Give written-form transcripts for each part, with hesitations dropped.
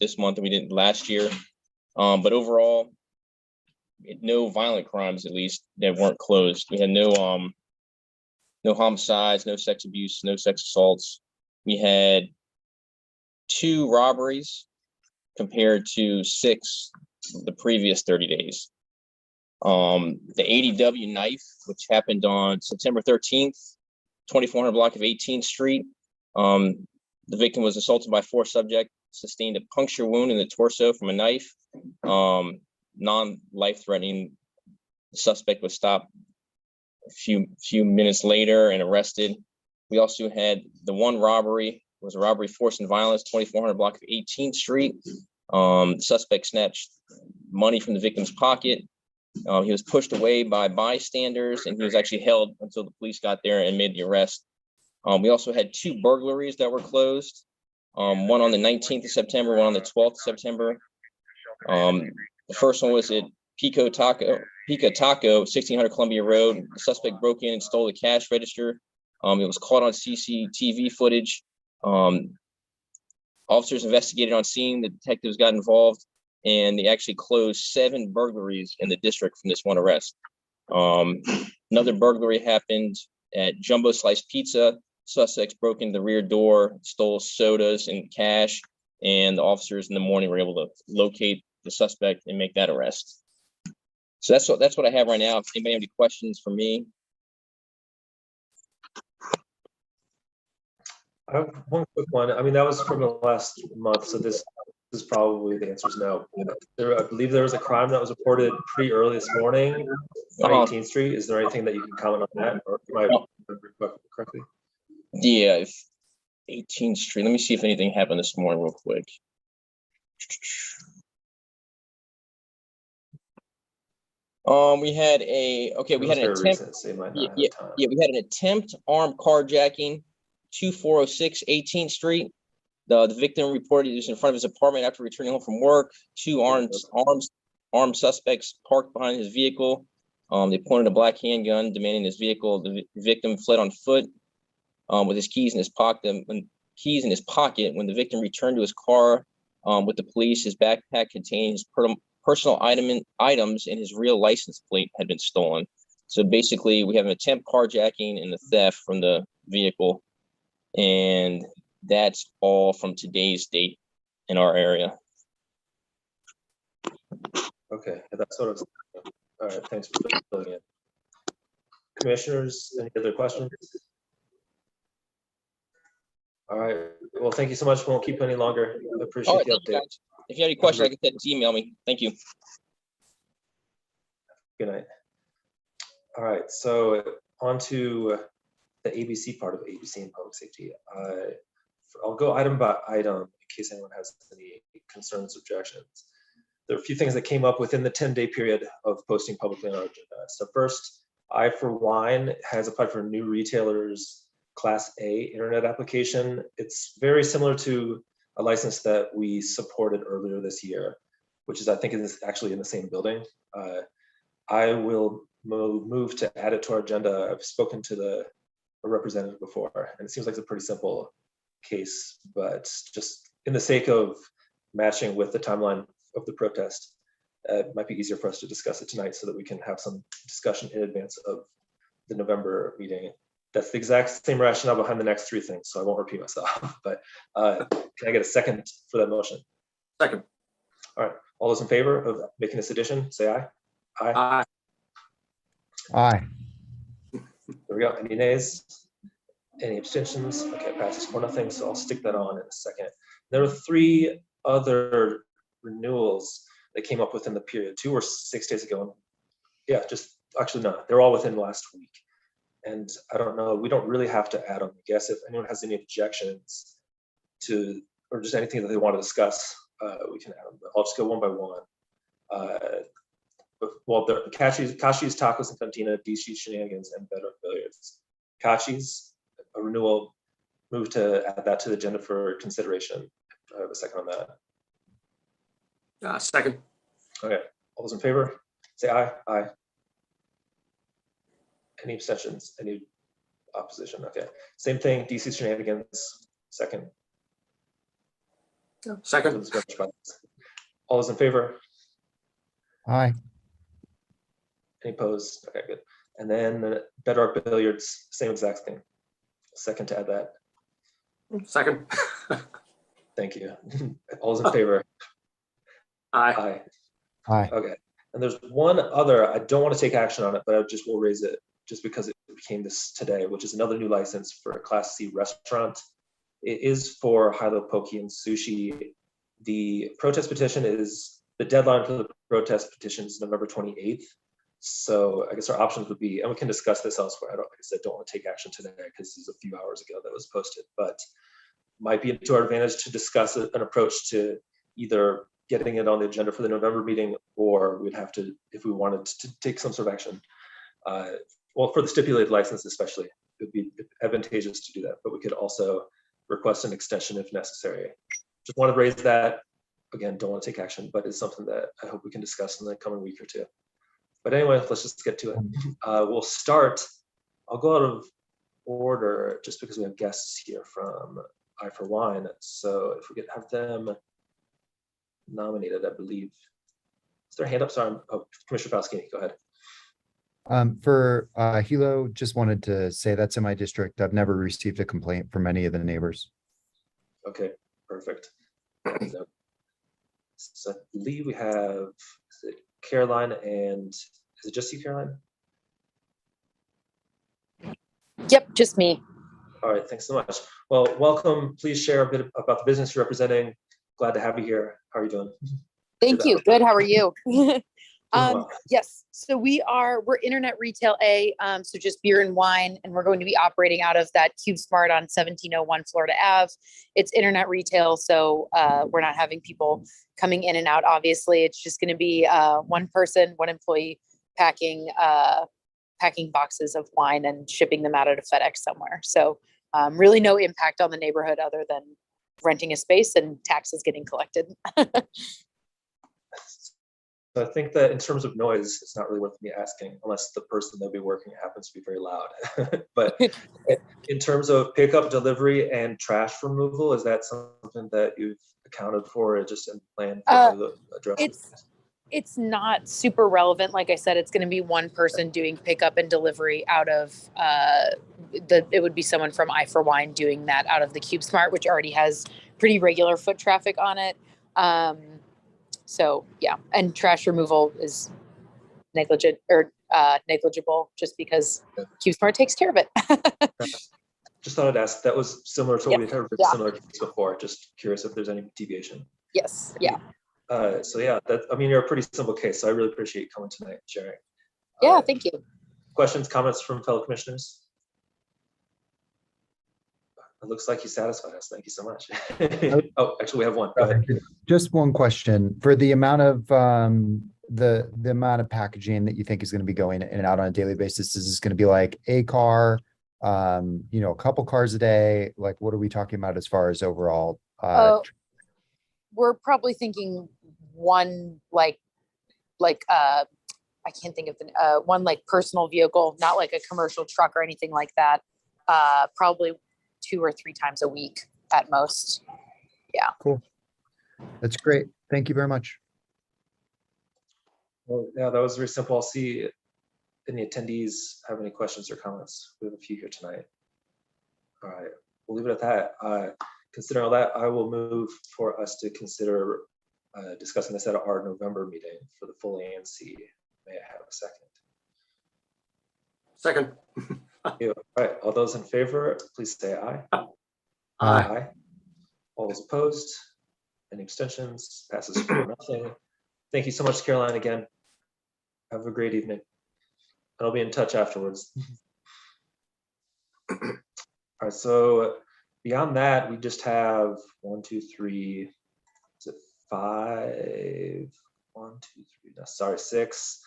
this month than we did last year. But overall, no violent crimes, at least, that weren't closed. We had no homicides, no sex abuse, no sex assaults. We had 2 robberies compared to 6 the previous 30 days. The ADW knife, which happened on September 13th, 2400 block of 18th Street. The victim was assaulted by 4 subjects, sustained a puncture wound in the torso from a knife. Non-life-threatening. The suspect was stopped a few minutes later and arrested. We also had the 1 robbery, was a robbery, force and violence, 2400 block of 18th Street. The suspect snatched money from the victim's pocket. He was pushed away by bystanders, and he was actually held until the police got there and made the arrest. We also had 2 burglaries that were closed. One on the 19th of September, one on the 12th of September. The first one was at Pico Taco, 1600 Columbia Road. The suspect broke in and stole the cash register. It was caught on CCTV footage. Officers investigated on scene. The detectives got involved, and they actually closed 7 burglaries in the district from this one arrest. Another burglary happened at Jumbo Slice Pizza. Suspects broke into the rear door, stole sodas and cash, and the officers in the morning were able to locate the suspect and make that arrest. So that's what I have right now. If anybody have any questions for me? I have one quick one. I mean, that was from the last month, so this is probably the answer is no. I believe there was a crime that was reported pretty early this morning on 18th Street. Is there anything that you can comment on that, or am I remembering correctly? Yeah, 18th Street. Let me see if anything happened this morning real quick. We had an attempt. We had an attempt armed carjacking, 2406 18th Street. The victim reported he was in front of his apartment after returning home from work. 2 armed suspects parked behind his vehicle. They pointed a black handgun, demanding his vehicle. The victim fled on foot with his keys in his pocket. When the victim returned to his car with the police, his backpack contained his personal items, and his real license plate had been stolen. So basically, we have an attempt carjacking and the theft from the vehicle, and that's all from today's date in our area. Okay, that's what I was thinking. All right, thanks for filling in. Commissioners, any other questions? All right, well, thank you so much. We won't keep you any longer. I appreciate the update. If you have any questions, like I said, just email me. Thank you. Good night. All right, so on to the ABC part of ABC and public safety. I'll go item by item in case anyone has any concerns, objections. There are a few things that came up within the 10-day period of posting publicly on our agenda. So first, I for Wine has applied for a new retailer's Class A internet application. It's very similar to a license that we supported earlier this year, which is, I think, is actually in the same building. I will move to add it to our agenda. I've spoken to a representative before, and it seems like it's a pretty simple case, but just in the sake of matching with the timeline of the protest, it might be easier for us to discuss it tonight so that we can have some discussion in advance of the November meeting. That's the exact same rationale behind the next 3 things, so I won't repeat myself, but can I get a second for that motion? Second. All right, all those in favor of making this addition, say aye. Aye. Aye. Aye. There we go. Any nays? Any abstentions? Okay, it passes 4-0, so I'll stick that on in a second. There are 3 other renewals that came up within the period. 2 were 6 days ago. Yeah, just actually no, they're all within the last week. And I don't know, we don't really have to add them. I guess if anyone has any objections to, or just anything that they want to discuss, we can add them. But I'll just go one by one. Well, the Kashi's Tacos and Cantina, DC Shenanigans, and Better Billiards. Kashi's, a renewal, move to add that to the agenda for consideration. I have a second on that. Second. Okay, all those in favor, say aye. Aye. Any abstentions? Any opposition? Okay, same thing, DC Shenanigans, second. Second. All those in favor? Aye. Any opposed? Okay, good. And then Bedrock Billiards, same exact thing. Second to add that. Second. Thank you. All those in favor? Aye. Aye. Okay. And there's one other, I don't want to take action on it, but I just will raise it just because it became this today, which is another new license for a Class C restaurant. It is for Hilo Poke and Sushi. The protest petition is, the deadline for the protest petition is November 28th. So I guess our options would be, and we can discuss this elsewhere. Like I said, don't want to take action today because this is a few hours ago that was posted, but might be to our advantage to discuss an approach to either getting it on the agenda for the November meeting, or we'd have to, if we wanted to take some sort of action, well, for the stipulated license especially, it would be advantageous to do that, but we could also request an extension if necessary. Just want to raise that. Again, don't want to take action, but it's something that I hope we can discuss in the coming week or two. But anyway, let's just get to it. We'll start, I'll go out of order just because we have guests here from I for Wine. So if we could have them nominated, I believe. Is there a hand up? Sorry, oh, Commissioner Falskini, go ahead. For Hilo, just wanted to say that's in my district. I've never received a complaint from any of the neighbors. Okay, perfect. So I believe we have Caroline and is it just you, Caroline? Yep, just me. All right, thanks so much. Well, welcome. Please share a bit about the business you're representing. Glad to have you here. How are you doing? Thank you. Good. How are you? Well. Yes. So we're Internet Retail A, so just beer and wine, and we're going to be operating out of that Cube Smart on 1701 Florida Ave. It's Internet Retail, so we're not having people coming in and out. Obviously, it's just going to be one person, one employee packing boxes of wine and shipping them out at a FedEx somewhere. So really no impact on the neighborhood other than renting a space and taxes getting collected. So I think that in terms of noise, it's not really worth me asking unless the person that'll be working happens to be very loud. But in terms of pickup, delivery, and trash removal, is that something that you've accounted for or just in plan for addressing? It's not super relevant. Like I said, it's going to be one person doing pickup and delivery out of it would be someone from I for Wine doing that out of the Cube Smart, which already has pretty regular foot traffic on it. So yeah, and trash removal is negligible just because Cube Smart takes care of it. Just thought I'd ask. That was similar to what we've heard similar case before. Just curious if there's any deviation. Yes. Yeah. So yeah, you're a pretty simple case. So I really appreciate you coming tonight and sharing. Yeah, thank you. Questions, comments from fellow commissioners? It looks like you satisfied us. Thank you so much. Oh, actually, we have one. Go ahead. Just one question for the amount of the amount of packaging that you think is going to be going in and out on a daily basis. Is this going to be like a car, a couple cars a day? Like, what are we talking about as far as overall? We're probably thinking one like I can't think of the one like personal vehicle, not like a commercial truck or anything like that. Probably 2 or 3 times a week at most. Yeah. Cool. That's great. Thank you very much. Well, yeah, that was very simple. I'll see if any attendees have any questions or comments. We have a few here tonight. All right, we'll leave it at that. Considering all that, I will move for us to consider discussing this at our November meeting for the full ANC. May I have a second? Second. All right, all those in favor, please say aye. Aye. All those opposed? Any abstentions? Passes 4-0. Thank you so much, Caroline, again. Have a great evening. I'll be in touch afterwards. All right, so beyond that, we just have 1, 2, 3, is it 5? 1, 2, 3, no, sorry, 6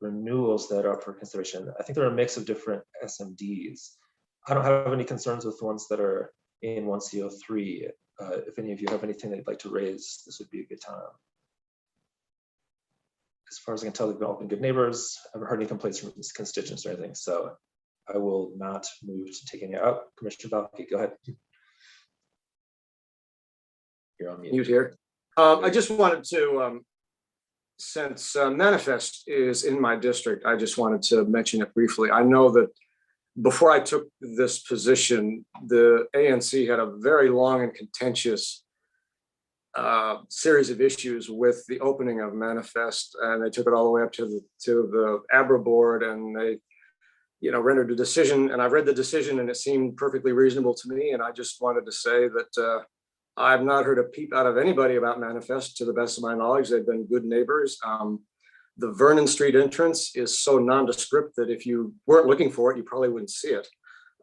renewals that are up for consideration. I think they're a mix of different SMDs. I don't have any concerns with the ones that are in 1CO3. If any of you have anything that you'd like to raise, this would be a good time. As far as I can tell, they've all been good neighbors. I haven't heard any complaints from constituents or anything, so I will not move to take any out. Commissioner Balke, go ahead. You're on mute. Mute here. I just wanted to, since Manifest is in my district, I just wanted to mention it briefly. I know that before I took this position, the ANC had a very long and contentious series of issues with the opening of Manifest, and they took it all the way up to the ABRA board, and they, rendered a decision. And I've read the decision, and it seemed perfectly reasonable to me. And I just wanted to say that I've not heard a peep out of anybody about Manifest. To the best of my knowledge, they've been good neighbors. The Vernon Street entrance is so nondescript that if you weren't looking for it, you probably wouldn't see it.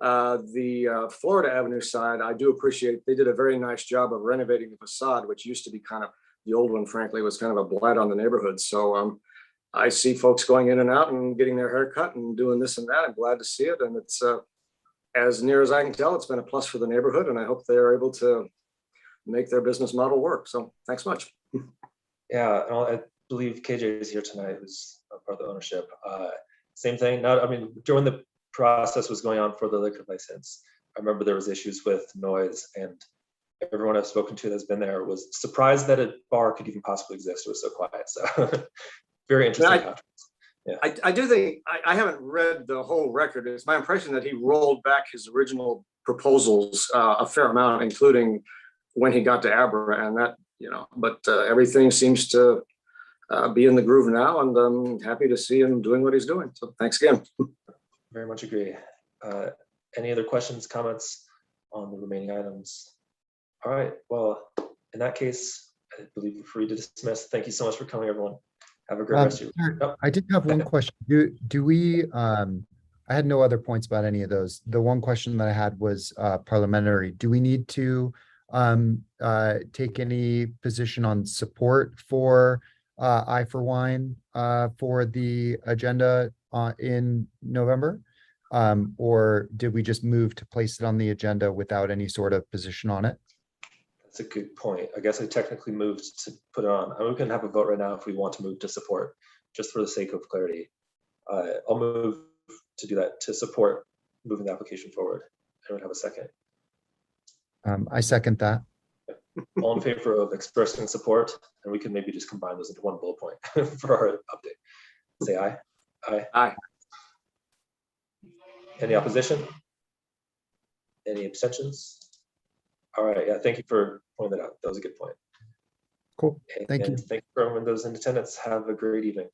The Florida Avenue side, I do appreciate, they did a very nice job of renovating the facade, which used to be kind of, the old one, frankly, was kind of a blight on the neighborhood. So I see folks going in and out and getting their hair cut and doing this and that. I'm glad to see it. And it's, as near as I can tell, it's been a plus for the neighborhood, and I hope they're able to make their business model work. So thanks much. Yeah, and I believe KJ is here tonight, who's a part of the ownership. Same thing. During the process was going on for the liquor license, I remember there was issues with noise, and everyone I've spoken to that's been there was surprised that a bar could even possibly exist. It was so quiet. So very interesting. Yeah. I do think, I haven't read the whole record. It's my impression that he rolled back his original proposals a fair amount, including when he got to ABRA, and that, but everything seems to be in the groove now, and I'm happy to see him doing what he's doing. So thanks again. Very much agree. Any other questions, comments on the remaining items? All right, well, in that case, I believe we're free to dismiss. Thank you so much for coming, everyone. Have a great rest of your week. I did have one question. Do we, I had no other points about any of those. The one question that I had was parliamentary. Do we need to take any position on support for I for Wine for the agenda in November? Or did we just move to place it on the agenda without any sort of position on it? That's a good point. I guess I technically moved to put it on. We can have a vote right now if we want to move to support, just for the sake of clarity. I'll move to do that, to support moving the application forward. Anyone have a second? I second that. All in favor of expressing support, and we can maybe just combine those into one bullet point for our update. Say aye. Aye. Aye. Any opposition? Any abstentions? All right, yeah, thank you for pointing that out. That was a good point. Cool, thank you. Thank you for everyone those in attendance. Have a great evening.